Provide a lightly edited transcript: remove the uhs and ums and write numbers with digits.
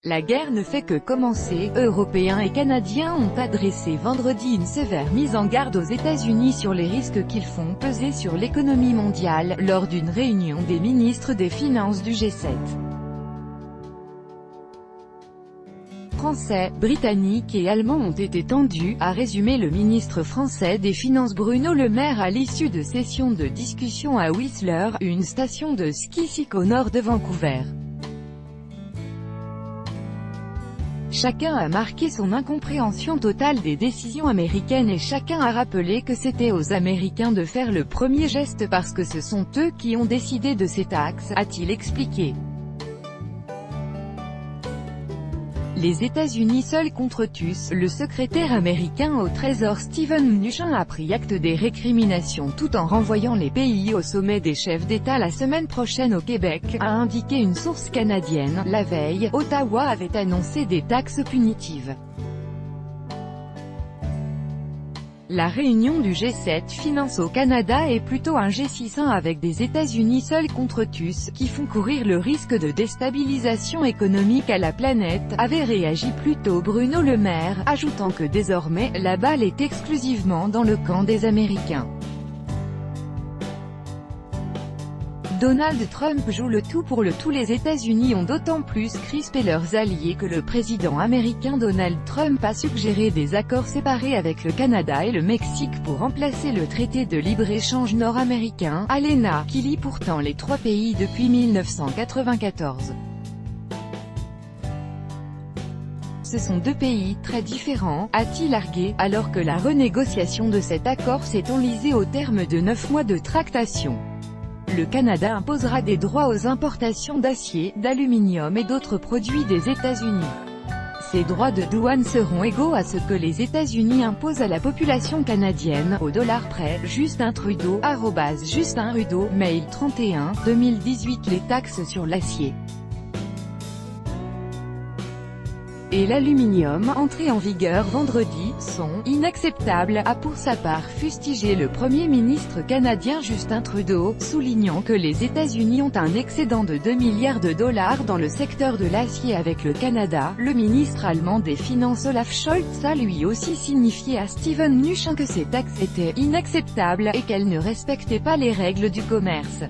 La guerre ne fait que commencer. Européens et Canadiens ont adressé vendredi une sévère mise en garde aux États-Unis sur les risques qu'ils font peser sur l'économie mondiale, lors d'une réunion des ministres des Finances du G7. Français, britanniques et allemands ont été tendus, a résumé le ministre français des Finances Bruno Le Maire à l'issue de sessions de discussion à Whistler, une station de ski au nord de Vancouver. Chacun a marqué son incompréhension totale des décisions américaines et chacun a rappelé que c'était aux Américains de faire le premier geste parce que ce sont eux qui ont décidé de ces taxes, a-t-il expliqué. Les États-Unis seuls contre tous, le secrétaire américain au Trésor Steven Mnuchin a pris acte des récriminations tout en renvoyant les pays au sommet des chefs d'État la semaine prochaine au Québec, a indiqué une source canadienne. La veille, Ottawa avait annoncé des taxes punitives. La réunion du G7 finance au Canada est plutôt un G6 avec des États-Unis seuls contre tous, qui font courir le risque de déstabilisation économique à la planète, avait réagi plus tôt Bruno Le Maire, ajoutant que désormais, la balle est exclusivement dans le camp des Américains. Donald Trump joue le tout pour le tout. Les États-Unis ont d'autant plus crispé leurs alliés que le président américain Donald Trump a suggéré des accords séparés avec le Canada et le Mexique pour remplacer le traité de libre-échange nord-américain, ALENA, qui lie pourtant les trois pays depuis 1994. Ce sont deux pays très différents, a-t-il argué, alors que la renégociation de cet accord s'est enlisée au terme de 9 mois de tractation. Le Canada imposera des droits aux importations d'acier, d'aluminium et d'autres produits des États-Unis. Ces droits de douane seront égaux à ceux que les États-Unis imposent à la population canadienne, au dollar près. Justin Trudeau, @Justin Trudeau, mail 31, 2018. Les taxes sur l'acier et l'aluminium, entrées en vigueur vendredi, sont « inacceptables », a pour sa part fustigé le Premier ministre canadien Justin Trudeau, soulignant que les États-Unis ont un excédent de 2 milliards de dollars dans le secteur de l'acier avec le Canada. Le ministre allemand des Finances Olaf Scholz a lui aussi signifié à Steven Mnuchin que ces taxes étaient « inacceptables » et qu'elles ne respectaient pas les règles du commerce.